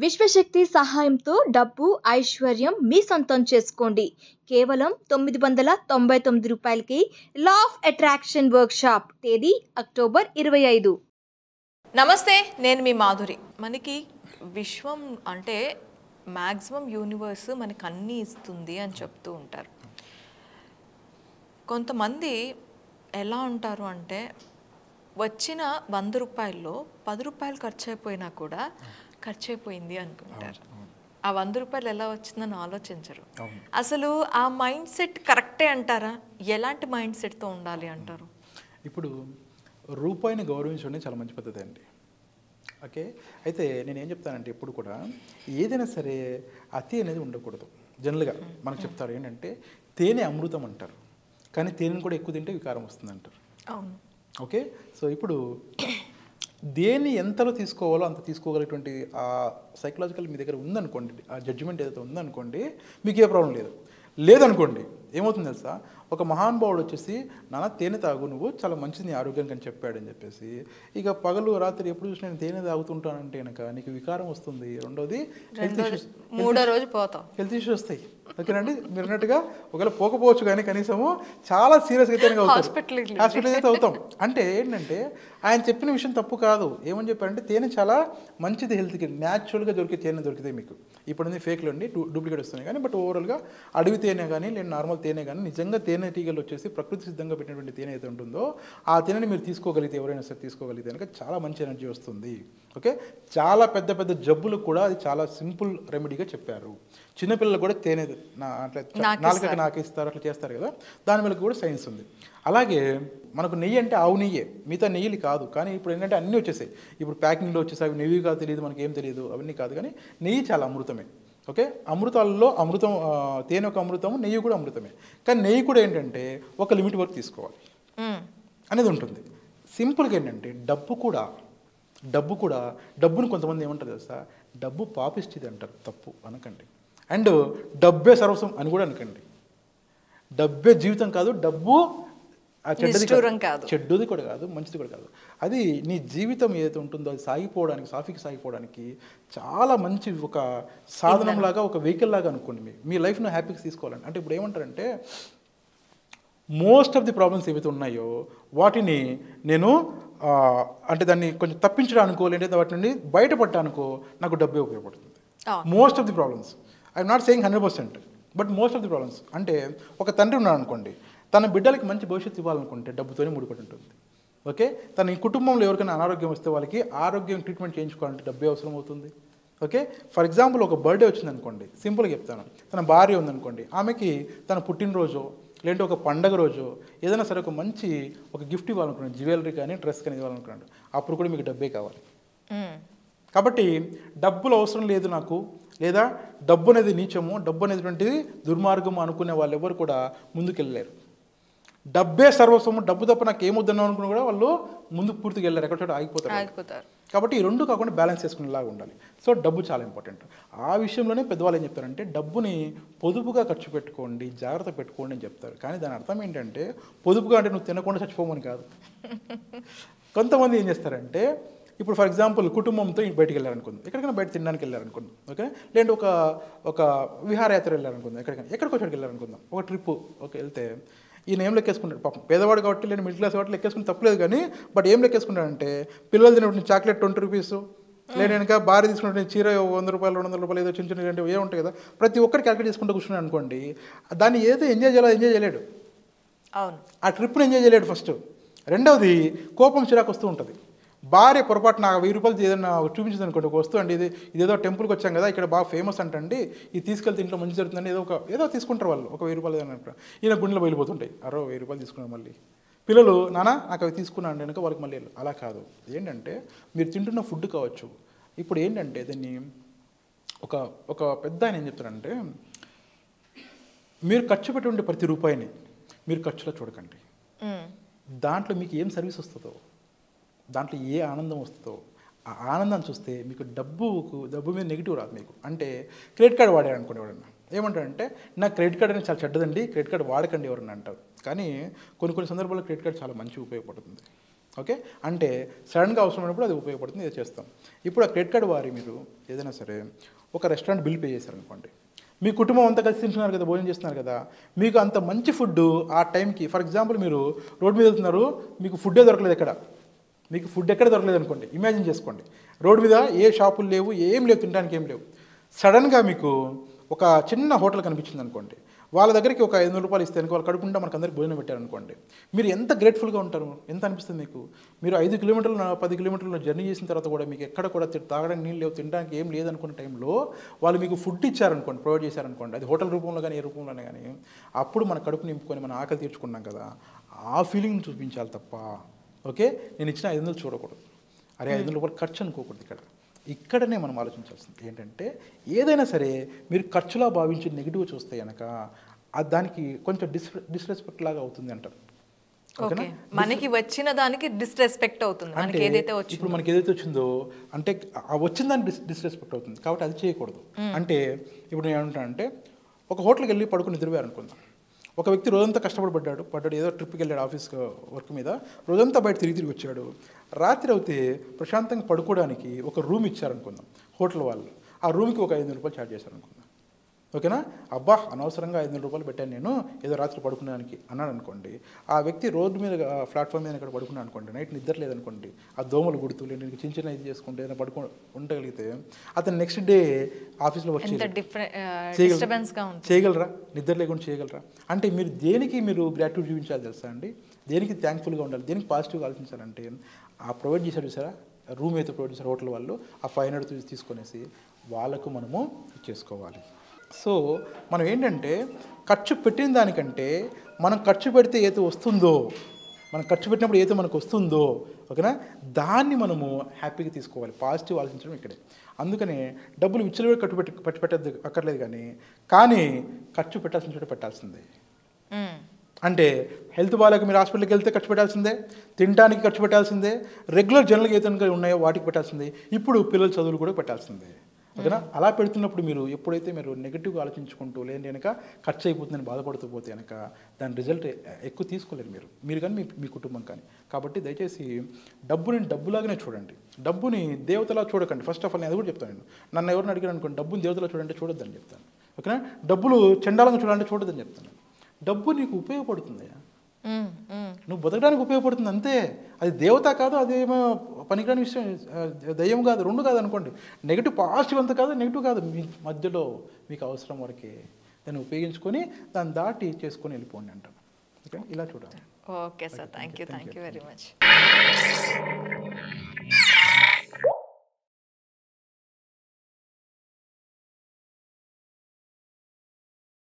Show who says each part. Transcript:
Speaker 1: విశ్వశక్తి సహాయంతో డబ్బు, ఐశ్వర్యం మీ సొంతం చేసుకోండి. కేవలం ₹999కి లా ఆఫ్ అట్రాక్షన్ వర్క్షాప్. తేదీ అక్టోబర్ 25.
Speaker 2: నమస్తే, నేను మీ మాధురి. మనకి విశ్వం అంటే మ్యాక్సిమం యూనివర్స్ మనకి అన్నీ ఇస్తుంది అని చెప్తూ ఉంటారు. కొంతమంది ఎలా ఉంటారు అంటే వచ్చిన ₹100లో ₹10 ఖర్చు అయిపోయినా కూడా ఖర్చు అయిపోయింది అనుకుంటారు. ఆ ₹100 ఎలా వచ్చిందని ఆలోచించరు. అసలు ఆ మైండ్ సెట్ కరెక్టే అంటారా? ఎలాంటి మైండ్ సెట్తో ఉండాలి అంటారు?
Speaker 3: ఇప్పుడు రూపాయిని గౌరవించడం చాలా మంచి పద్ధతి అండి. ఓకే, అయితే నేనేం చెప్తానంటే ఎప్పుడు కూడా ఏదైనా సరే అతి అనేది ఉండకూడదు. జనరల్గా మనకు చెప్తారు ఏంటంటే తేనె అమృతం అంటారు, కానీ తేనెను కూడా ఎక్కువ తింటే వికారం వస్తుంది అంటారు.
Speaker 2: అవును.
Speaker 3: ఓకే, సో ఇప్పుడు దేన్ని ఎంతలో తీసుకోవాలో అంత తీసుకోగలిగినటువంటి ఆ సైకలాజికల్ మీ దగ్గర ఉందనుకోండి, ఆ జడ్జిమెంట్ ఏదైతే ఉందనుకోండి, మీకు ఏ ప్రాబ్లం లేదు. లేదనుకోండి ఏమవుతుంది తెలుసా, ఒక మహానుభావుడు వచ్చేసి నాన్న తేనె తాగు, నువ్వు చాలా మంచిది నీ ఆరోగ్యానికి అని చెప్పాడని చెప్పేసి ఇక పగలు రాత్రి ఎప్పుడు చూసి నేను తేనె తాగుతుంటానంటే కనుక నీకు వికారం వస్తుంది. రెండోది
Speaker 2: మూడో రోజు పోతాం,
Speaker 3: హెల్త్ ఇష్యూస్ వస్తాయి. ఓకేనండి, మీరు అన్నట్టుగా ఒకవేళ పోకపోవచ్చు కానీ కనీసము చాలా సీరియస్గా తేనె హాస్పిటలైజ్ అవుతాం. అంటే ఏంటంటే ఆయన చెప్పిన విషయం తప్పు కాదు. ఏమని చెప్పారంటే తేనె చాలా మంచిది హెల్త్కి, న్యాచురల్గా దొరికే తేనె దొరికితే మీకు. ఇప్పుడు ఫేక్లు అండి, డూప్లికేట్ వస్తున్నాయి కానీ బట్ ఓవరాల్గా అడవి తేనె కానీ లేదా నార్మల్ తేనె కానీ నిజంగా తేనె టీగలు వచ్చేసి ప్రకృతి సిద్ధంగా పెట్టినటువంటి తేనె అయితే ఉంటుందో ఆ తేనెని మీరు తీసుకోగలిగితే, ఎవరైనా సరే తీసుకోగలిగితే కనుక చాలా మంచి ఎనర్జీ వస్తుంది. ఓకే, చాలా పెద్ద పెద్ద జబ్బులకు కూడా అది చాలా సింపుల్ రెమెడీగా చెప్పారు. చిన్నపిల్లలకు కూడా తేనె అట్లా నాలుకకి నాకిస్తారు, అట్లా చేస్తారు కదా, దాని మీద కూడా సైన్స్ ఉంది. అలాగే మనకు నెయ్యి అంటే ఆవు నెయ్యే, మిగతా నెయ్యిలు కాదు. కానీ ఇప్పుడు ఏంటంటే అన్నీ వచ్చేసాయి. ఇప్పుడు ప్యాకింగ్లో వచ్చేసి అవి నెయ్యి కాదు, తెలియదు మనకి ఏం తెలియదు, అవన్నీ కాదు. కానీ నెయ్యి చాలా అమృతమే. ఓకే, అమృతాలలో అమృతం, తేనె ఒక అమృతము, నెయ్యి కూడా అమృతమే. కానీ నెయ్యి కూడా ఏంటంటే ఒక లిమిట్ వరకు తీసుకోవాలి అనేది ఉంటుంది. సింపుల్గా ఏంటంటే డబ్బును కొంతమంది ఏమంటారు తెలుసా, డబ్బు పాపిష్టిది అంటారు. తప్పు అనకండి. అండ్ డబ్బే సర్వస్వం అని కూడా అనకండి. డబ్బే జీవితం కాదు, డబ్బు చెడ్డది కూడా కాదు, మంచిది కూడా కాదు. అది నీ జీవితం ఏదైతే ఉంటుందో అది సాగిపోవడానికి చాలా మంచి ఒక సాధనంలాగా, ఒక వెహికల్ లాగా అనుకోండి. మీ లైఫ్ను హ్యాపీగా తీసుకోవాలని. అంటే ఇప్పుడు ఏమంటారంటే మోస్ట్ ఆఫ్ ది ప్రాబ్లమ్స్ ఏవైతే ఉన్నాయో వాటిని నేను అంటే దాన్ని కొంచెం తప్పించడానికో లేదా వాటి నుండి బయటపడటానికో నాకు డబ్బే ఉపయోగపడుతుంది. Most of the problems, I'm not saying 100%, but most of the problems. అంటే ఒక తండ్రి ఉన్నాడు అనుకోండి, తన బిడ్డలకి మంచి భవిష్యత్తు ఇవ్వాలనుకుంటే డబ్బుతోనే ముడిపడి ఉంటుంది. ఓకే, తన కుటుంబంలో ఎవరికైనా అనారోగ్యం వస్తే వాళ్ళకి ఆరోగ్యం ట్రీట్మెంట్ చేయించుకోవాలంటే డబ్బే అవసరం అవుతుంది. ఓకే, ఫర్ ఎగ్జాంపుల్ ఒక బర్త్డే వచ్చిందనుకోండి, సింపుల్గా చెప్తాను, తన భార్య ఉందనుకోండి, ఆమెకి తన పుట్టినరోజు లేదంటే ఒక పండగ రోజు ఏదైనా సరే ఒక గిఫ్ట్ ఇవ్వాలనుకున్నాడు, జ్యువెలరీ కానీ డ్రెస్ కానీ ఇవ్వాలనుకున్నాడు, అప్పుడు కూడా మీకు డబ్బే కావాలి. కాబట్టి డబ్బులు అవసరం లేదు నాకు, లేదా డబ్బు అనేది నీచము, డబ్బు అనేటువంటిది దుర్మార్గము అనుకునే వాళ్ళు ఎవరు కూడా ముందుకెళ్ళలేరు. డబ్బే సర్వస్వము, డబ్బు తప్ప నాకు ఏమొద్దన్నాం అనుకున్నా కూడా వాళ్ళు ముందుకు పూర్తిగా వెళ్ళారు, ఎక్కడ చోట ఆగిపోతారు. కాబట్టి ఈ రెండు కాకుండా బ్యాలెన్స్ చేసుకునేలాగా ఉండాలి. సో డబ్బు చాలా ఇంపార్టెంట్. ఆ విషయంలోనే పెద్దవాళ్ళు ఏం చెప్తారంటే డబ్బుని పొదుపుగా ఖర్చు పెట్టుకోండి, జాగ్రత్త పెట్టుకోండి అని చెప్తారు. కానీ దాని అర్థం ఏంటంటే పొదుపుగా అంటే నువ్వు తినకుండా చచ్చిపోమని కాదు. కొంతమంది ఏం చేస్తారంటే ఇప్పుడు ఫర్ ఎగ్జాంపుల్ కుటుంబంతో బయటికి వెళ్ళారనుకుంది, ఎక్కడికైనా బయట తినడానికి వెళ్ళారనుకుంది, ఓకే, లేదంటే ఒక విహారయాత్ర వెళ్ళారనుకుందాం, ఎక్కడికో చోటుకి వెళ్ళారనుకుందాం, ఒక ట్రిప్పు. ఓకే, వెళ్తే ఈయన ఏం లెక్కేసుకుంటాడు, పాపం పేదవాడు కాబట్టి లేదా మిడిల్ క్లాస్ కాబట్టి లెక్కేసుకుని తప్పలేదు. కానీ బట్ ఏం లెక్కేసుకుంటాడంటే పిల్లలు తినటువంటి చాక్లెట్ ₹20, లేదా కనుక భార్య తీసుకున్నటువంటి చీర ₹100, ₹200 ఏదో చిన్న చిన్న ఏ ఉంటాయి కదా, ప్రతి ఒక్కరు క్యాల్కులేట్ చేసుకుంటూ కూర్చున్నాడు అనుకోండి, దాన్ని ఏదో ఎంజాయ్ చేయలేడు.
Speaker 2: అవును,
Speaker 3: ఆ ట్రిప్ని ఎంజాయ్ చేయలేడు ఫస్ట్. రెండవది కోపం చిరాకు వస్తూ ఉంటుంది. భార్య పొరపాటు నాకు ₹1000 ఏదైనా చూపించింది అనుకోండి, ఒక వస్తువు అండి, ఇదేదో టెంపుల్కి వచ్చాం కదా, ఇక్కడ బాగా ఫేమస్ అంటండి, ఇది తీసుకెళ్తే ఇంట్లో మంచి జరుగుతుందని ఏదో తీసుకుంటారు వాళ్ళు, ఒక ₹1000 ఏదైనా. ఈయన గుండెలో బయలుపోతుంటాయి, ₹1000 తీసుకున్నాను. మళ్ళీ పిల్లలు నాన్న నాకు అవి తీసుకున్నాను కనుక వాళ్ళకి మళ్ళీ అలా కాదు. ఏంటంటే మీరు తింటున్న ఫుడ్ కావచ్చు. ఇప్పుడు ఏంటంటే దీన్ని ఒక పెద్ద ఆయన ఏం చెప్తారంటే మీరు ఖర్చు పెట్టే ప్రతి రూపాయిని మీరు ఖర్చులో చూడకండి. దాంట్లో మీకు ఏం సర్వీస్ వస్తుందో, దాంట్లో ఏ ఆనందం వస్తుందో ఆ ఆనందాన్ని చూస్తే మీకు డబ్బు మీద నెగిటివ్ రాదు మీకు. అంటే క్రెడిట్ కార్డు వాడారు అనుకోండి, ఎవరన్నా ఏమంటారంటే నాకు క్రెడిట్ కార్డ్ అనేది చాలా చెడ్డదండి, క్రెడిట్ కార్డు వాడకండి ఎవరన్నా అంటారు. కానీ కొన్ని సందర్భాల్లో క్రెడిట్ కార్డు చాలా మంచి ఉపయోగపడుతుంది. ఓకే, అంటే సడన్గా అవసరమైనప్పుడు అది ఉపయోగపడుతుంది, ఇది చేస్తాం. ఇప్పుడు ఆ క్రెడిట్ కార్డు వారి మీరు ఏదైనా సరే ఒక రెస్టారెంట్ బిల్ పే చేశారనుకోండి, మీ కుటుంబం అంతా కలిసి తింటున్నారు కదా, భోజనం చేస్తున్నారు కదా, మీకు అంత మంచి ఫుడ్ ఆ టైంకి, ఫర్ ఎగ్జాంపుల్ మీరు రోడ్డు మీద వెళ్తున్నారు, మీకు ఫుడ్డే దొరకలేదు ఎక్కడ, మీకు ఫుడ్ ఎక్కడ దొరకలేదు అనుకోండి, ఇమాజిన్ చేసుకోండి, రోడ్డు మీద ఏ షాపులు లేవు, ఏం లేవు, తినడానికి ఏం లేవు, సడన్గా మీకు ఒక చిన్న హోటల్ కనిపించింది అనుకోండి, వాళ్ళ దగ్గరికి ఒక 500 రూపాయలు ఇస్తే వాళ్ళు కడుపుంటా మనకు అందరికి భోజనం పెట్టారనుకోండి, మీరు ఎంత గ్రేట్ఫుల్గా ఉంటారు, ఎంత అనిపిస్తుంది మీకు. మీరు 5 కిలోమీటర్లు 10 కిలోమీటర్లు జర్నీ చేసిన తర్వాత కూడా మీకు ఎక్కడ కూడా తాగడానికి నీళ్ళు లేవు, తినడానికి ఏం లేదనుకున్న టైంలో వాళ్ళు మీకు ఫుడ్ ఇచ్చారనుకోండి, ప్రొవైడ్ చేశారనుకోండి, అది హోటల్ రూపంలో కానీ ఏ రూపంలోనే కానీ, అప్పుడు మన కడుపు నింపుకొని మన ఆకలి తీర్చుకున్నాం కదా, ఆ ఫీలింగ్ చూపించాలి తప్ప, ఓకే, నేను ఇచ్చిన 500 చూడకూడదు, అరే 500 రూపాయలు ఖర్చు అనుకోకూడదు. ఇక్కడనే మనం ఆలోచించాల్సింది ఏంటంటే, ఏదైనా సరే మీరు ఖర్చులా భావించి నెగిటివ్ చూస్తే కనుక దానికి కొంచెం డిస్రెస్పెక్ట్ లాగా అవుతుంది అంటారు.
Speaker 2: ఓకే, మనకి వచ్చిన దానికి డిస్రెస్పెక్ట్ అవుతుంది.
Speaker 3: అంటే ఇప్పుడు మనకి ఏదైతే వచ్చిందో అంటే ఆ వచ్చిన దానికి డిస్రెస్పెక్ట్ అవుతుంది, కాబట్టి అది చేయకూడదు. అంటే ఇప్పుడు నేను ఏమంటానంటే, ఒక హోటల్కి వెళ్ళి పడుకుని నిద్రపోయారు అనుకుందాం, ఒక వ్యక్తి రోజంతా కష్టపడ్డాడు, ఏదో ట్రిప్కి వెళ్ళాడు ఆఫీస్ వర్క్ మీద, రోజంతా బయట తిరిగి వచ్చాడు, రాత్రి అయితే ప్రశాంతంగా పడుకోవడానికి ఒక రూమ్ ఇచ్చారనుకుందాం హోటల్ వాళ్ళు, ఆ రూమ్కి ఒక 500 రూపాయలు ఛార్జ్ చేశారనుకుందాం, ఓకేనా, అబ్బా అనవసరంగా 500 రూపాయలు పెట్టాను నేను ఏదో రాత్రి పడుకునేదానికి అన్నాడు అనుకోండి, ఆ వ్యక్తి రోడ్డు మీద ప్లాట్ఫామ్ మీద ఇక్కడ పడుకున్నాను అనుకోండి, నైట్ నిద్ర లేదనుకోండి, ఆ దోమలు గుడుతూ లేదంటే చిన్న ఇది చేసుకుంటే ఏదైనా ఉండగలిగితే అతను నెక్స్ట్ డే ఆఫీస్లో వచ్చి చేయగలరా, నిద్ర లేకుండా చేయగలరా. అంటే మీరు దేనికి మీరు గ్రాట్యూడ్ చూపించాలి తెలుసా అండి, దేనికి థ్యాంక్ఫుల్గా ఉండాలి, దేనికి పాజిటివ్గా ఆలోచించాలంటే, ఆ ప్రొవైడ్ చేశారు చూసారా, రూమ్ అయితే ప్రొవైడ్ చేశారు హోటల్ వాళ్ళు, ఆ 500 తీసుకొనేసి వాళ్ళకు మనము ఇచ్చేసుకోవాలి. సో మనం ఏంటంటే, ఖర్చు పెట్టిన దానికంటే మనం ఖర్చు పెడితే ఏదో వస్తుందో, మనం ఖర్చు పెట్టినప్పుడు ఏదో మనకు వస్తుందో, ఓకేనా, దాన్ని మనము హ్యాపీగా తీసుకోవాలి, పాజిటివ్ ఆలోచించడం ఇక్కడే. అందుకనే డబ్బులు విచ్చలవిడి పెట్టద్దు అక్కర్లేదు, కానీ ఖర్చు పెట్టాల్సిన చోట పెట్టాల్సిందే. అంటే హెల్త్ బాగాలేక మీరు హాస్పిటల్కి వెళ్తే ఖర్చు పెట్టాల్సిందే, తినడానికి ఖర్చు పెట్టాల్సిందే, రెగ్యులర్ జనరల్గా ఏదైనా ఉన్నాయో వాటికి పెట్టాల్సిందే, ఇప్పుడు పిల్లల చదువులు కూడా పెట్టాల్సిందే, ఓకేనా. అలా పెడుతున్నప్పుడు మీరు ఎప్పుడైతే మీరు నెగిటివ్గా ఆలోచించుకుంటూ లేని కనుక ఖర్చు అయిపోతుందని బాధపడుతూ పోతే కనుక దాని రిజల్ట్ ఎక్కువ తీసుకోలేరు మీరు కానీ మీ కుటుంబం కానీ. కాబట్టి దయచేసి డబ్బుని డబ్బులాగానే చూడండి, డబ్బుని దేవతలా చూడకండి. ఫస్ట్ ఆఫ్ ఆల్ నేను అది కూడా చెప్తాను, నన్ను ఎవరిని అడిగాను అనుకోండి, డబ్బుని దేవతలా చూడంటే చూడొద్దని చెప్తాను, ఓకేనా. డబ్బులు చండాలంగా చూడాలంటే చూడొద్దని చెప్తాను. డబ్బు నీకు ఉపయోగపడుతుంది, నువ్వు బతకడానికి ఉపయోగపడుతుంది అంతే, అది దేవత కాదు, అదేమో పనికిరాని విషయం, దయ్యం కాదు, రెండు కాదు అనుకోండి. నెగిటివ్ పాజిటివ్ అంత కాదు, నెగిటివ్ కాదు, మీ మధ్యలో మీకు అవసరం వరకే దాన్ని ఉపయోగించుకొని దాన్ని దాటి చేసుకొని వెళ్ళిపోండి అంటాను. ఓకే, ఇలా చూడాలి.
Speaker 2: Okay sir, thank you very much.